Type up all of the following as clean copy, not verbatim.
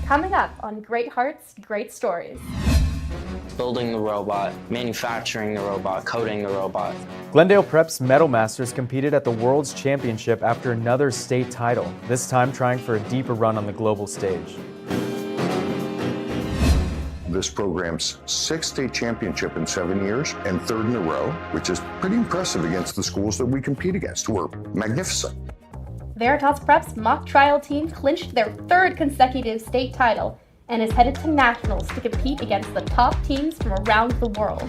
Coming up on Great Hearts, Great Stories. Building the robot, manufacturing the robot, coding the robot. Glendale Prep's Medal Masters competed at the World's Championship after another state title, this time trying for a deeper run on the global stage. This program's 6th state championship in 7 years and 3rd in a row, which is pretty impressive against the schools that we compete against. We're magnificent. Veritas Prep's mock trial team clinched their 3rd consecutive state title and is headed to nationals to compete against the top teams from around the world.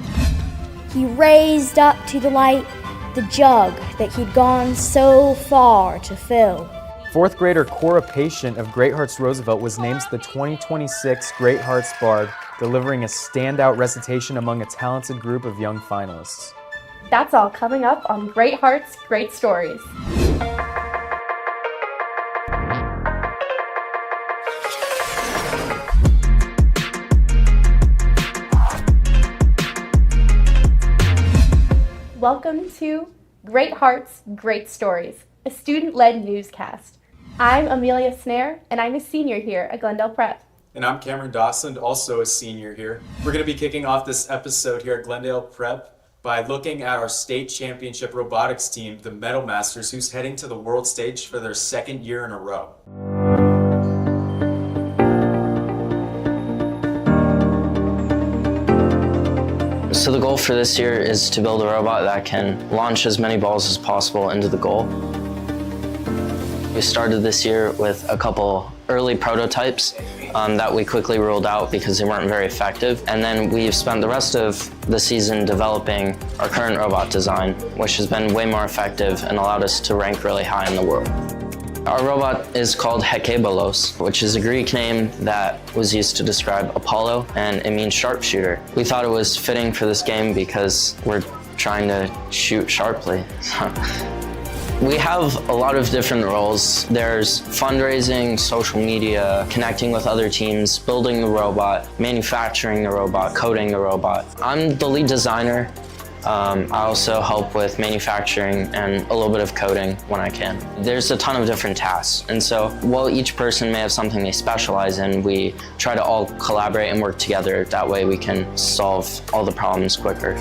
He raised up to the light the jug that he'd gone so far to fill. 4th grader Cora Patient of Hearts Roosevelt was named the 2026 Great Hearts Bard, delivering a standout recitation among a talented group of young finalists. That's all coming up on Great Hearts, Great Stories. Welcome to Great Hearts, Great Stories, a student-led newscast. I'm Amelia Snare, and I'm a senior here at Glendale Prep. And I'm Cameron Dawson, also a senior here. We're going to be kicking off this episode here at Glendale Prep by looking at our state championship robotics team, the Medal Masters, who's heading to the world stage for their 2nd year in a row. So the goal for this year is to build a robot that can launch as many balls as possible into the goal. We started this year with a couple early prototypes that we quickly ruled out because they weren't very effective. And then we've spent the rest of the season developing our current robot design, which has been way more effective and allowed us to rank really high in the world. Our robot is called Hekebalos, which is a Greek name that was used to describe Apollo, and it means sharpshooter. We thought it was fitting for this game because we're trying to shoot sharply. We have a lot of different roles. There's fundraising, social media, connecting with other teams, building the robot, manufacturing the robot, coding the robot. I'm the lead designer. I also help with manufacturing and a little bit of coding when I can. There's a ton of different tasks, and so while each person may have something they specialize in, we try to all collaborate and work together. That way we can solve all the problems quicker.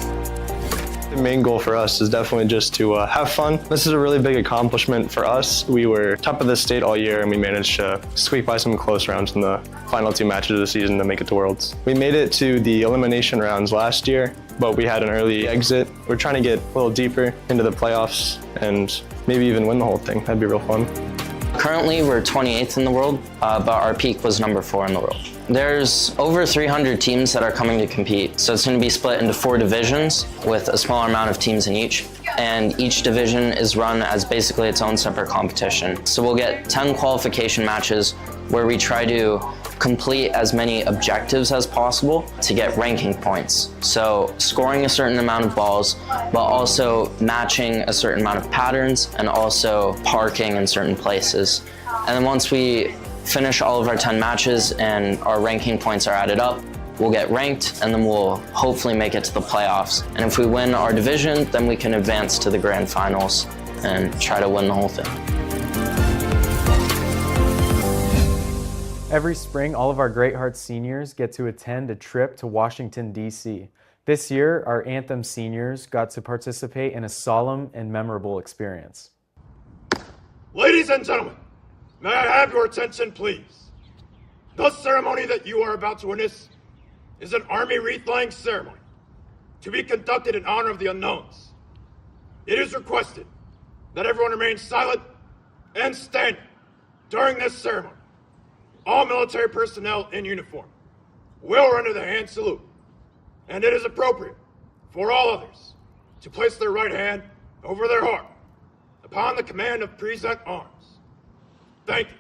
The main goal for us is definitely just to have fun. This is a really big accomplishment for us. We were top of the state all year, and we managed to squeak by some close rounds in the final 2 matches of the season to make it to Worlds. We made it to the elimination rounds last year, but we had an early exit. We're trying to get a little deeper into the playoffs and maybe even win the whole thing. That'd be real fun. Currently, we're 28th in the world, but our peak was number 4 in the world. There's over 300 teams that are coming to compete, so it's going to be split into 4 divisions with a smaller amount of teams in each, and each division is run as basically its own separate competition. So we'll get 10 qualification matches where we try to complete as many objectives as possible to get ranking points. So scoring a certain amount of balls, but also matching a certain amount of patterns and also parking in certain places. And then once we finish all of our 10 matches and our ranking points are added up, we'll get ranked, and then we'll hopefully make it to the playoffs. And if we win our division, then we can advance to the grand finals and try to win the whole thing. Every spring, all of our Great Hearts seniors get to attend a trip to Washington, D.C. This year, our Anthem seniors got to participate in a solemn and memorable experience. Ladies and gentlemen, may I have your attention, please? The ceremony that you are about to witness is an Army wreath-laying ceremony to be conducted in honor of the unknowns. It is requested that everyone remain silent and standing during this ceremony. All military personnel in uniform will render the hand salute, and it is appropriate for all others to place their right hand over their heart upon the command of present arms. Thank you.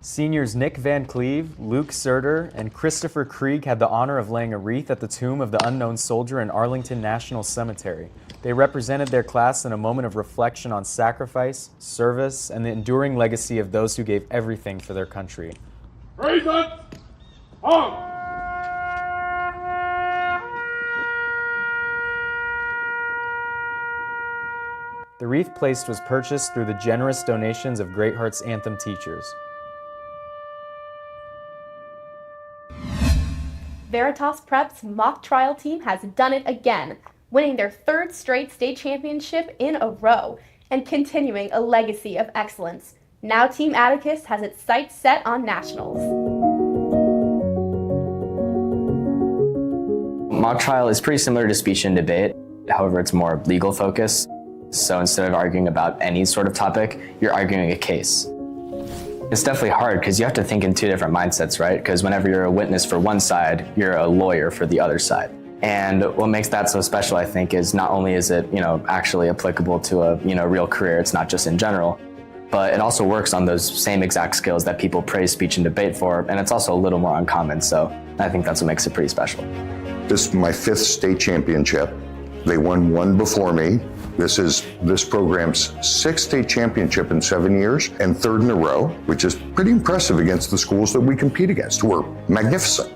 Seniors Nick Van Cleve, Luke Surter, and Christopher Krieg had the honor of laying a wreath at the tomb of the unknown soldier in Arlington National Cemetery. They represented their class in a moment of reflection on sacrifice, service, and the enduring legacy of those who gave everything for their country. Present arms! The wreath placed was purchased through the generous donations of Great Hearts Anthem teachers. Veritas Prep's mock trial team has done it again, winning their third straight state championship in a row and continuing a legacy of excellence. Now Team Atticus has its sights set on nationals. Mock trial is pretty similar to speech and debate. However, it's more legal focused. So instead of arguing about any sort of topic, you're arguing a case. It's definitely hard because you have to think in two different mindsets, right? Because whenever you're a witness for one side, you're a lawyer for the other side. And what makes that so special, I think, is not only is it, actually applicable to a, real career, it's not just in general, but it also works on those same exact skills that people praise speech and debate for, and it's also a little more uncommon, so I think that's what makes it pretty special. This is my 5th state championship. They won one before me. This is this program's 6th state championship in 7 years and 3rd in a row, which is pretty impressive against the schools that we compete against, who are magnificent.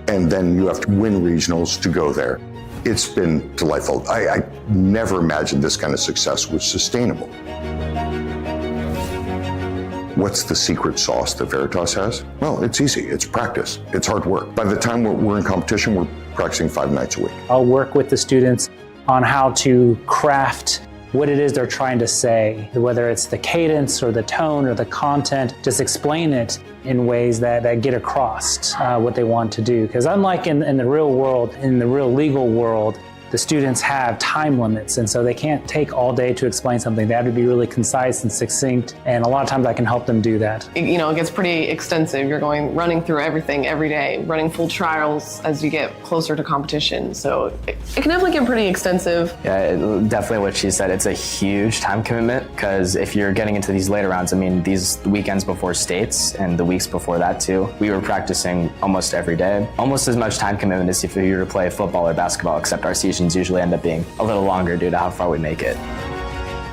And then you have to win regionals to go there. It's been delightful. I never imagined this kind of success was sustainable. What's the secret sauce that Veritas has? Well, it's easy. It's practice. It's hard work. By the time we're in competition, we're practicing 5 nights a week. I'll work with the students on how to craft what it is they're trying to say, whether it's the cadence or the tone or the content, just explain it in ways that get across what they want to do. Because unlike in the real world, in the real legal world, the students have time limits, and so they can't take all day to explain something. They have to be really concise and succinct, and a lot of times I can help them do that. It gets pretty extensive. You're running through everything every day, running full trials as you get closer to competition. So it can definitely get pretty extensive. Yeah, definitely what she said. It's a huge time commitment because if you're getting into these later rounds, these weekends before states and the weeks before that too, we were practicing almost every day. Almost as much time commitment as if you were to play football or basketball, except our seasons usually end up being a little longer due to how far we make it.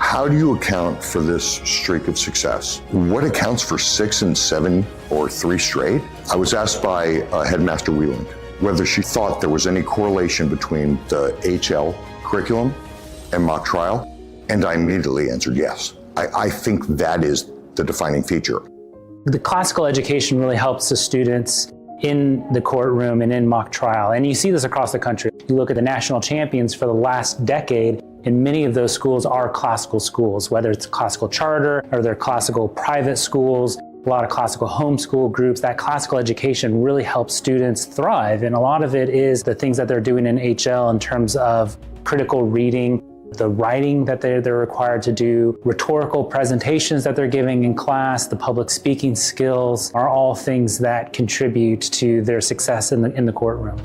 How do you account for this streak of success? What accounts for 6 and 7 or 3 straight? I was asked by Headmaster Wheeland whether she thought there was any correlation between the HL curriculum and mock trial, and I immediately answered yes. I think that is the defining feature. The classical education really helps the students in the courtroom and in mock trial. And you see this across the country. You look at the national champions for the last decade, and many of those schools are classical schools, whether it's classical charter or they're classical private schools, a lot of classical homeschool groups. That classical education really helps students thrive. And a lot of it is the things that they're doing in HL in terms of critical reading, the writing that they're required to do, rhetorical presentations that they're giving in class, the public speaking skills are all things that contribute to their success in the courtroom.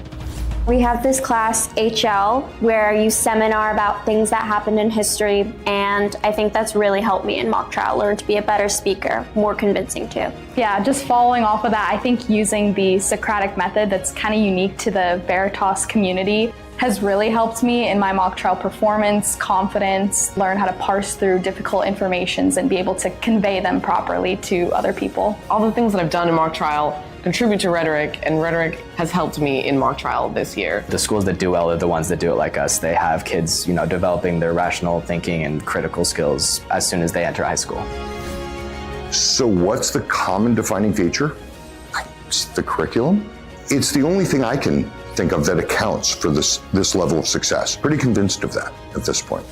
We have this class, HL, where you seminar about things that happened in history, and I think that's really helped me in mock trial, learn to be a better speaker, more convincing too. Yeah, just following off of that, I think using the Socratic method that's kind of unique to the Veritas community has really helped me in my mock trial performance, confidence, learn how to parse through difficult informations and be able to convey them properly to other people. All the things that I've done in mock trial contribute to rhetoric, and rhetoric has helped me in mock trial this year. The schools that do well are the ones that do it like us. They have kids, developing their rational thinking and critical skills as soon as they enter high school. So what's the common defining feature? It's the curriculum. It's the only thing I can think of that accounts for this level of success. Pretty convinced of that at this point.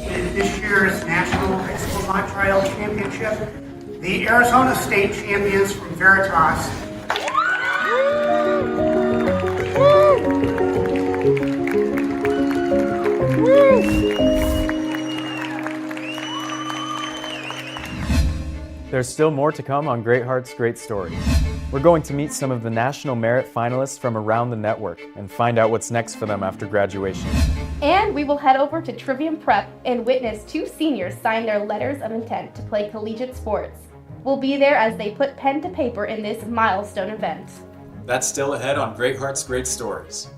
In this year's National High School Mock Trial Championship, the Arizona State champions from Veritas. There's still more to come on Great Hearts, Great Stories. We're going to meet some of the National Merit Finalists from around the network and find out what's next for them after graduation. And we will head over to Trivium Prep and witness 2 seniors sign their letters of intent to play collegiate sports. We'll be there as they put pen to paper in this milestone event. That's still ahead on Great Hearts, Great Stories.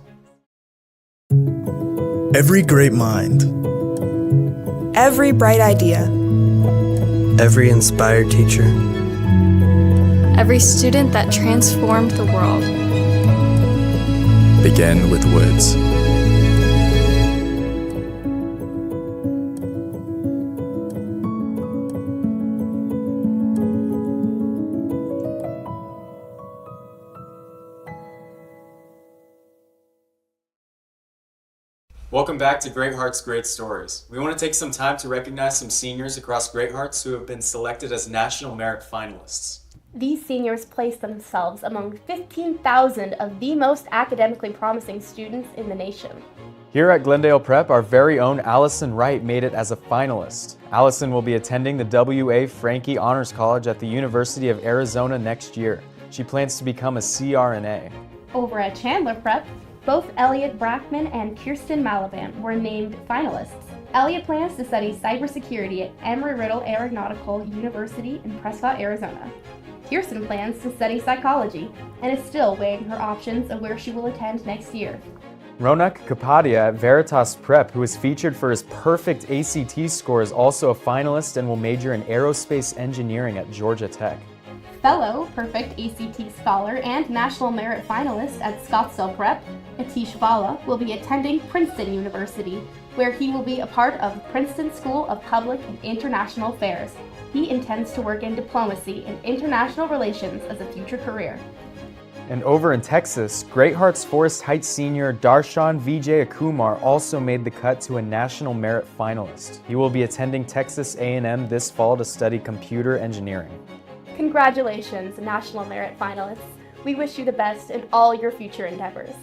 Every great mind. Every bright idea. Every inspired teacher. Every student that transformed the world began with words. Welcome back to Great Hearts, Great Stories. We want to take some time to recognize some seniors across Great Hearts who have been selected as National Merit Finalists. These seniors place themselves among 15,000 of the most academically promising students in the nation. Here at Glendale Prep, our very own Allison Wright made it as a finalist. Allison will be attending the W.A. Franke Honors College at the University of Arizona next year. She plans to become a CRNA. Over at Chandler Prep, both Elliot Brackman and Kirsten Malaban were named finalists. Elliot plans to study cybersecurity at Embry-Riddle Aeronautical University in Prescott, Arizona. Kirsten plans to study psychology and is still weighing her options of where she will attend next year. Ronak Kapadia at Veritas Prep, who was featured for his perfect ACT score, is also a finalist and will major in aerospace engineering at Georgia Tech. Fellow Perfect ACT Scholar and National Merit Finalist at Scottsdale Prep, Atish Bala, will be attending Princeton University, where he will be a part of Princeton School of Public and International Affairs. He intends to work in diplomacy and international relations as a future career. And over in Texas, Great Hearts Forest Heights senior Darshan Vijay Akumar also made the cut to a National Merit Finalist. He will be attending Texas A&M this fall to study computer engineering. Congratulations, National Merit Finalists. We wish you the best in all your future endeavors.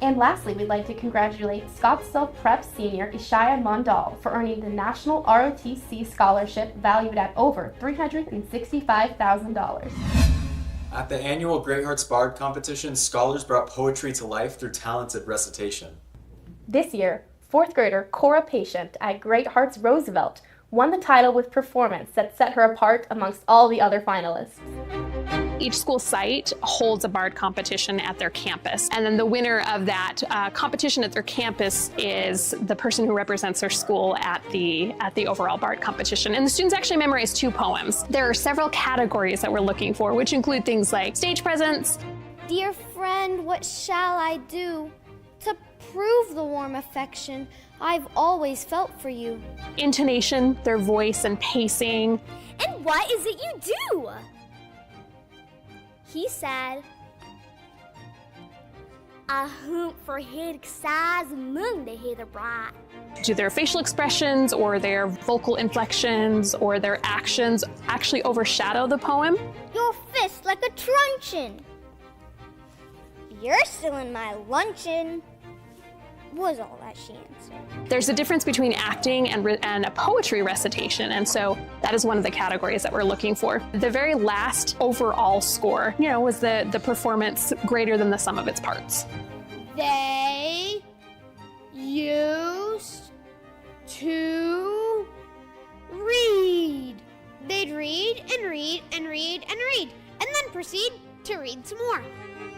And lastly, we'd like to congratulate Scottsdale Prep senior Ishaya Mondal for earning the National ROTC Scholarship valued at over $365,000. At the annual Great Hearts Bard competition, scholars brought poetry to life through talented recitation. This year, 4th grader Cora Patient at Great Hearts Roosevelt won the title with performance that set her apart amongst all the other finalists. Each school site holds a Bard competition at their campus, and then the winner of that competition at their campus is the person who represents their school at the overall Bard competition. And the students actually memorize 2 poems. There are several categories that we're looking for, which include things like stage presence. Dear friend, what shall I do to prove the warm affection I've always felt for you? Intonation, their voice and pacing. And what is it you do? He said, I hoop for hid size among the hither bright. Do their facial expressions or their vocal inflections or their actions actually overshadow the poem? Your fist like a truncheon. You're still in my luncheon, was all that she answered. There's a difference between acting and a poetry recitation, and so that is one of the categories that we're looking for. The very last overall score, was the performance greater than the sum of its parts. They used to read. They'd read and read and read and read, and then proceed to read some more.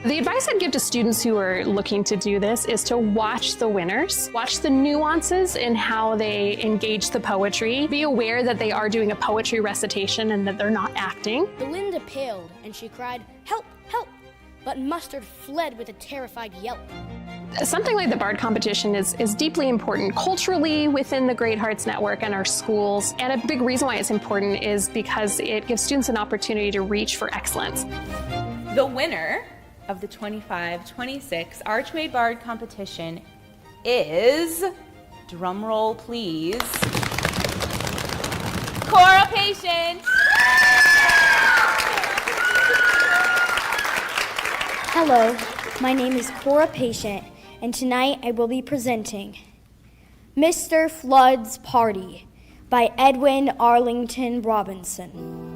The advice I'd give to students who are looking to do this is to watch the winners, watch the nuances in how they engage the poetry, be aware that they are doing a poetry recitation and that they're not acting. Belinda paled and she cried, "Help, help!" But Mustard fled with a terrified yelp. Something like the Bard competition is deeply important culturally within the Great Hearts Network and our schools. And a big reason why it's important is because it gives students an opportunity to reach for excellence. The winner of the 25-26 Archway Bard competition is, drumroll please, Cora Patient. Hello, my name is Cora Patient, and tonight I will be presenting Mr. Flood's Party by Edwin Arlington Robinson.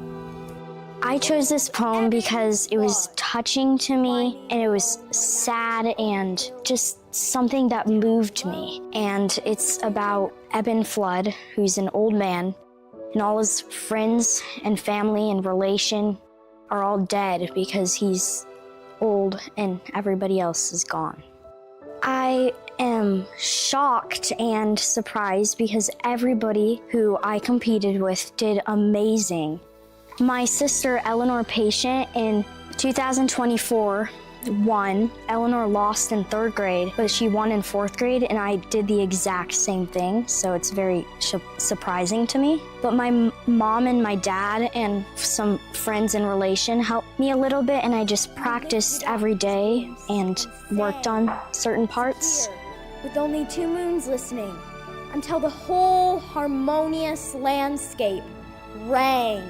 I chose this poem because it was touching to me, and it was sad and just something that moved me. And it's about Eben Flood, who's an old man, and all his friends and family and relation are all dead because he's old and everybody else is gone. I am shocked and surprised because everybody who I competed with did amazing. My sister Eleanor Patient in 2024 won. Eleanor lost in 3rd grade, but she won in 4th grade, and I did the exact same thing, so it's very surprising to me. But my mom and my dad and some friends and relation helped me a little bit, and I just practiced every day and worked on certain parts. with only 2 moons listening, until the whole harmonious landscape rang.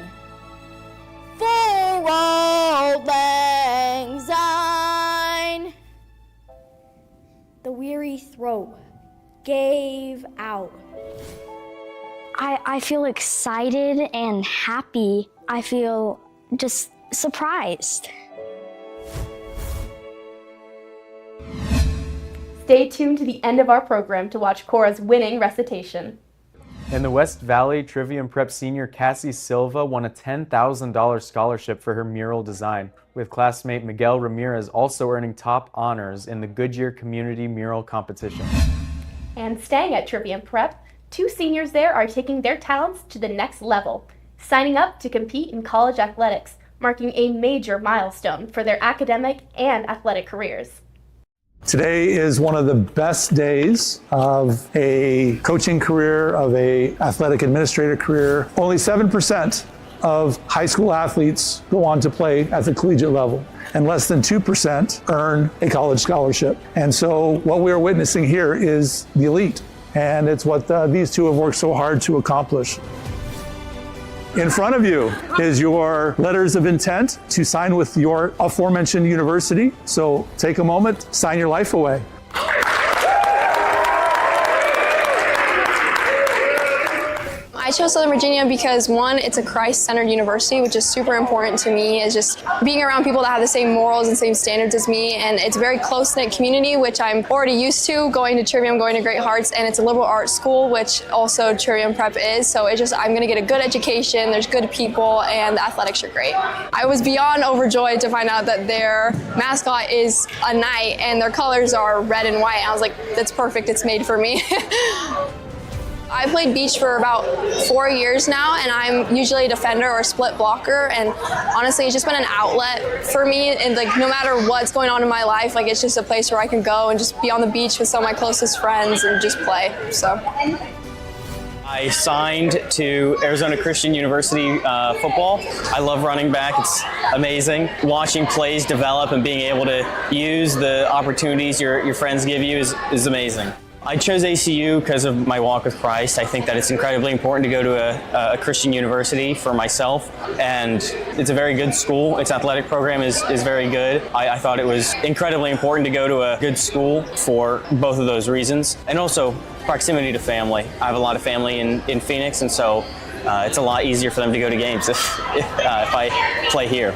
For auld lang syne. The weary throat gave out. I feel excited and happy. I feel just surprised. Stay tuned to the end of our program to watch Cora's winning recitation. In the West Valley, Trivium Prep senior Cassie Silva won a $10,000 scholarship for her mural design, with classmate Miguel Ramirez also earning top honors in the Goodyear Community Mural Competition. And staying at Trivium Prep, 2 seniors there are taking their talents to the next level, signing up to compete in college athletics, marking a major milestone for their academic and athletic careers. Today is one of the best days of a coaching career, of a athletic administrator career. Only 7% of high school athletes go on to play at the collegiate level, and less than 2% earn a college scholarship. And so what we are witnessing here is the elite, and it's what these 2 have worked so hard to accomplish. In front of you is your letters of intent to sign with your aforementioned university. So take a moment, sign your life away. I chose Southern Virginia because, one, it's a Christ-centered university, which is super important to me. It's just being around people that have the same morals and same standards as me, and it's a very close-knit community, which I'm already used to, going to Trivium, going to Great Hearts, and it's a liberal arts school, which also Trivium Prep is, so it's just, I'm going to get a good education, there's good people, and the athletics are great. I was beyond overjoyed to find out that their mascot is a knight, and their colors are red and white. I was like, that's perfect, it's made for me. I played beach for about 4 years now, and I'm usually a defender or a split blocker, and honestly it's just been an outlet for me, and like no matter what's going on in my life, like it's just a place where I can go and just be on the beach with some of my closest friends and just play. So I signed to Arizona Christian University football. I love running back. It's amazing. Watching plays develop and being able to use the opportunities your friends give you is amazing. I chose ACU because of my walk with Christ. I think that it's incredibly important to go to a Christian university for myself, and it's a very good school. Its athletic program is very good. I thought it was incredibly important to go to a good school for both of those reasons, and also proximity to family. I have a lot of family in Phoenix, and so it's a lot easier for them to go to games if I play here.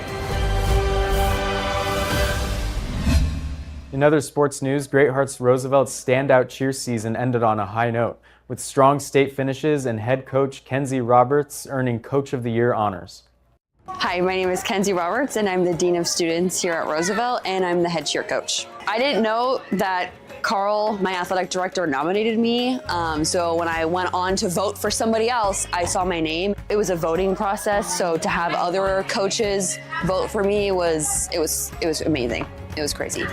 In other sports news, Great Hearts Roosevelt's standout cheer season ended on a high note, with strong state finishes and head coach Kenzie Roberts earning Coach of the Year honors. Hi, my name is Kenzie Roberts, and I'm the Dean of Students here at Roosevelt, and I'm the head cheer coach. I didn't know that Carl, my athletic director, nominated me, so when I went on to vote for somebody else, I saw my name. It was a voting process, so to have other coaches vote for me was amazing. It was crazy.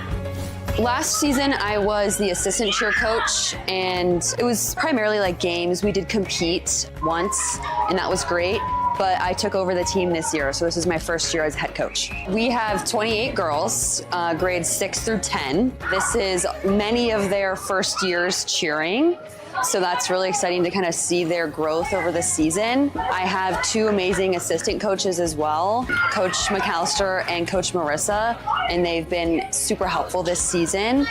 Last season, I was the assistant cheer coach, and it was primarily like games. We did compete once, and that was great. But I took over the team this year, so this is my first year as head coach. We have 28 girls, grades 6 through 10. This is many of their first years cheering, so that's really exciting to kind of see their growth over the season. I have 2 amazing assistant coaches as well, Coach McAllister and Coach Marissa, and they've been super helpful this season.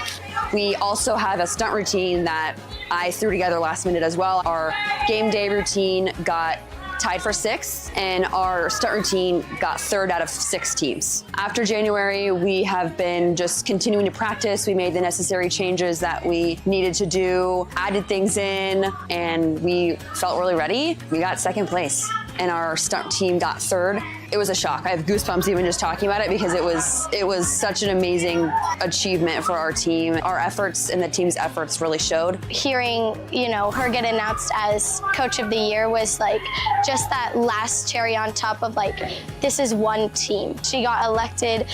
We also have a stunt routine that I threw together last minute as well. Our game day routine got tied for 6th, and our stunt routine got 3rd out of 6 teams. After January, we have been just continuing to practice. We made the necessary changes that we needed to do, added things in, and we felt really ready. We got 2nd place, and our stunt team got 3rd. It was a shock. I have goosebumps even just talking about it because it was such an amazing achievement for our team. Our efforts and the team's efforts really showed. Hearing, her get announced as Coach of the Year was like just that last cherry on top of like, this is one team. She got elected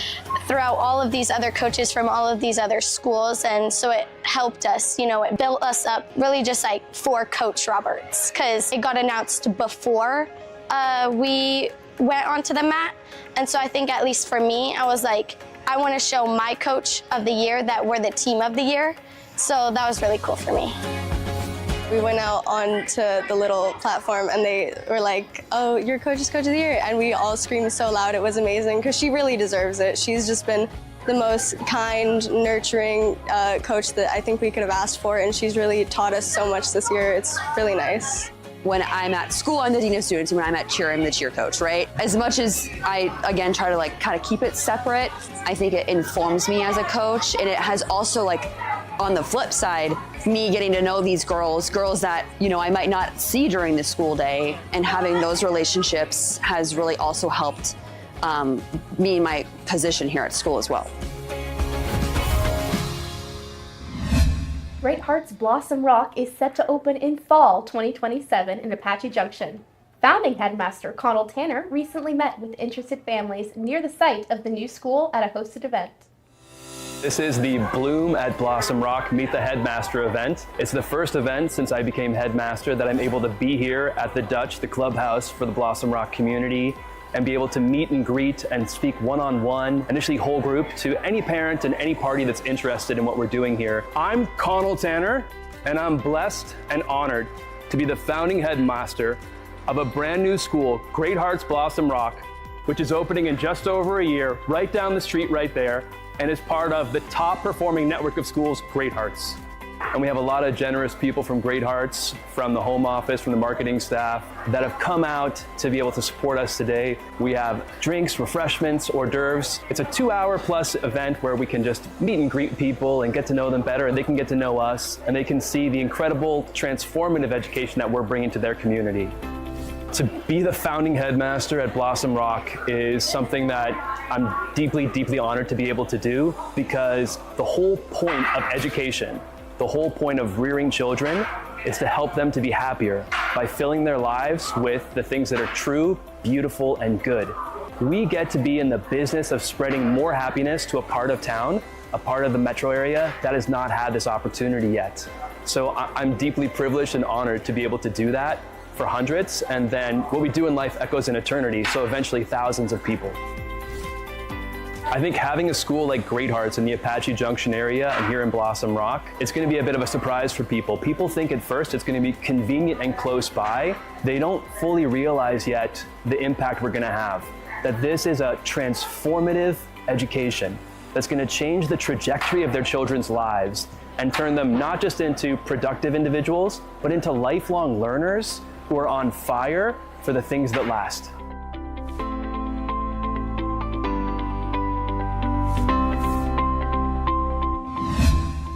throughout all of these other coaches from all of these other schools, and so it helped us, it built us up really just like for Coach Roberts, because it got announced before we went onto the mat. And so I think at least for me, I was like, I want to show my Coach of the Year that we're the team of the year. So that was really cool for me. We went out onto the little platform and they were like, oh, you're Coach's Coach of the Year. And we all screamed so loud. It was amazing because she really deserves it. She's just been the most kind, nurturing coach that I think we could have asked for. And she's really taught us so much this year. It's really nice. When I'm at school, I'm the dean of students, and when I'm at cheer, I'm the cheer coach, right? As much as I, again, try to like kind of keep it separate, I think it informs me as a coach, and it has also like, on the flip side, me getting to know these girls that, you know, I might not see during the school day, and having those relationships has really also helped me in my position here at school as well. Great Hearts Blossom Rock is set to open in fall 2027 in Apache Junction. Founding headmaster Connell Tanner recently met with interested families near the site of the new school at a hosted event. This is the Bloom at Blossom Rock Meet the Headmaster event. It's the first event since I became headmaster that I'm able to be here at the Dutch, the clubhouse for the Blossom Rock community, and be able to meet and greet and speak one-on-one, initially whole group, to any parent and any party that's interested in what we're doing here. I'm Connell Tanner, and I'm blessed and honored to be the founding headmaster of a brand new school, Great Hearts Blossom Rock, which is opening in just over a year, right down the street right there, and is part of the top performing network of schools, Great Hearts. And we have a lot of generous people from Great Hearts, from the home office, from the marketing staff, that have come out to be able to support us today. We have drinks, refreshments, hors d'oeuvres. It's a 2-hour plus event where we can just meet and greet people and get to know them better, and they can get to know us, and they can see the incredible transformative education that we're bringing to their community. To be the founding headmaster at Blossom Rock is something that I'm deeply, deeply honored to be able to do, because the whole point of education, the whole point of rearing children, is to help them to be happier by filling their lives with the things that are true, beautiful, and good. We get to be in the business of spreading more happiness to a part of town, a part of the metro area that has not had this opportunity yet. So I'm deeply privileged and honored to be able to do that for hundreds, and then what we do in life echoes in eternity, so eventually thousands of people. I think having a school like Great Hearts in the Apache Junction area and here in Blossom Rock, it's going to be a bit of a surprise for people. People think at first it's going to be convenient and close by. They don't fully realize yet the impact we're going to have. That this is a transformative education that's going to change the trajectory of their children's lives and turn them not just into productive individuals, but into lifelong learners who are on fire for the things that last.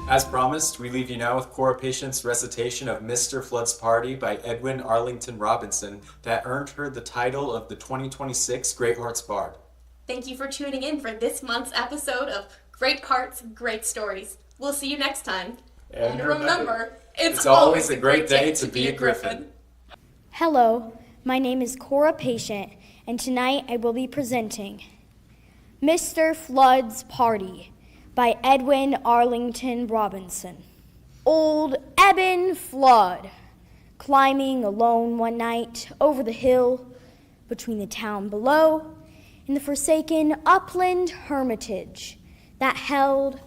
As promised, we leave you now with Cora Patient's recitation of Mr. Flood's Party by Edwin Arlington Robinson that earned her the title of the 2026 Great Hearts Bard. Thank you for tuning in for this month's episode of Great Hearts, Great Stories. We'll see you next time. And remember, it's always a great day to be a Griffin. Hello, my name is Cora Patient, and tonight I will be presenting Mr. Flood's Party by Edwin Arlington Robinson. Old Eben Flood, climbing alone one night over the hill between the town below and the forsaken upland hermitage that held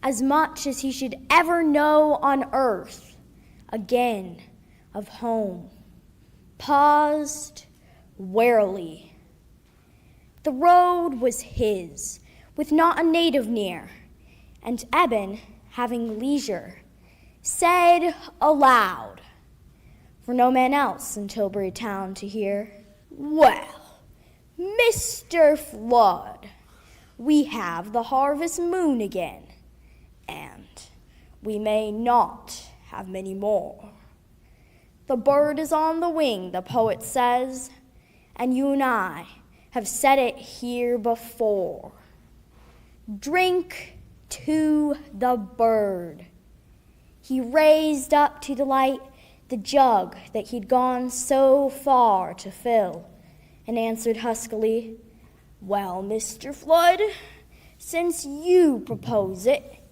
as much as he should ever know on earth again of home, paused warily. The road was his, with not a native near, and Eben, having leisure, said aloud, for no man else in Tilbury town to hear, "Well, Mr. Flood, we have the harvest moon again, and we may not have many more. The bird is on the wing, the poet says, and you and I have said it here before. Drink to the bird." He raised up to the light the jug that he'd gone so far to fill, and answered huskily, "Well, Mr. Flood, since you propose it,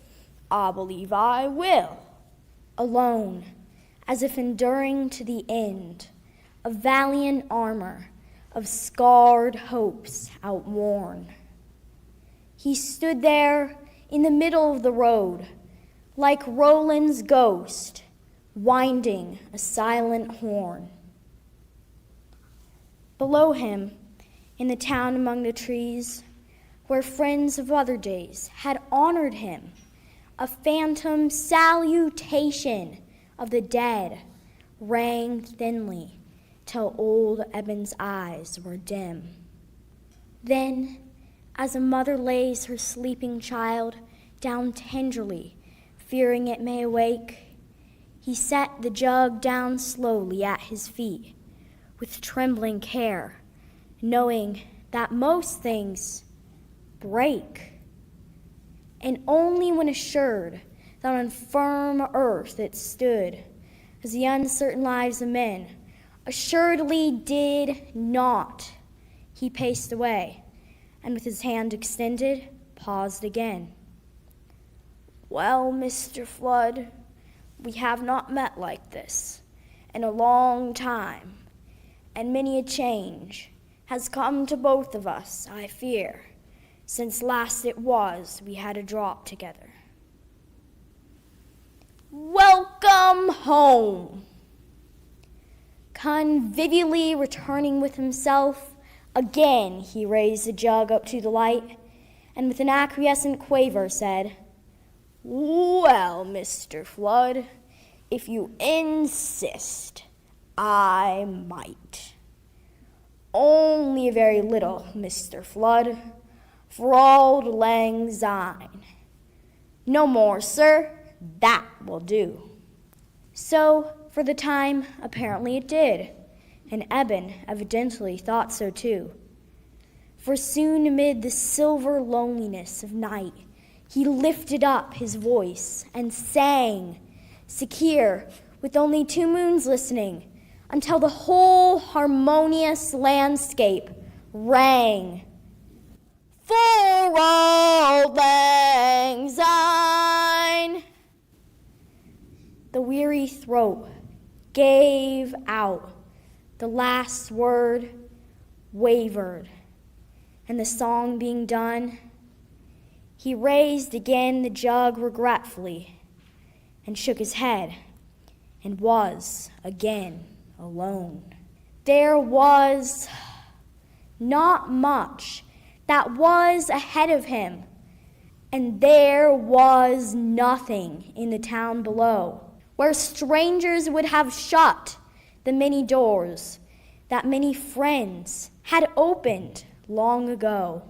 I believe I will." Alone, as if enduring to the end, of valiant armor, of scarred hopes outworn, he stood there in the middle of the road, like Roland's ghost, winding a silent horn. Below him, in the town among the trees, where friends of other days had honored him, a phantom salutation of the dead rang thinly till old Eben's eyes were dim. Then, as a mother lays her sleeping child down tenderly, fearing it may awake, he set the jug down slowly at his feet, with trembling care, knowing that most things break, and only when assured that on firm earth it stood, as the uncertain lives of men assuredly did not, he paced away, and with his hand extended, paused again. Well, Mr. Flood, we have not met like this in a long time, and many a change has come to both of us, I fear, since last it was we had a drop together. Welcome home. Convivially returning with himself, again he raised the jug up to the light, and with an acquiescent quaver said, Well, Mr. Flood, if you insist, I might. Only a very little, Mr. Flood, for auld lang syne. No more, sir, that will do. So, for the time, apparently it did, and Eben evidently thought so too. For soon amid the silver loneliness of night, he lifted up his voice and sang, secure, with only 2 moons listening, until the whole harmonious landscape rang. For auld lang syne. The weary throat gave out. The last word wavered, and the song being done, he raised again the jug regretfully and shook his head and was again alone. There was not much that was ahead of him, and there was nothing in the town below, where strangers would have shut the many doors that many friends had opened long ago.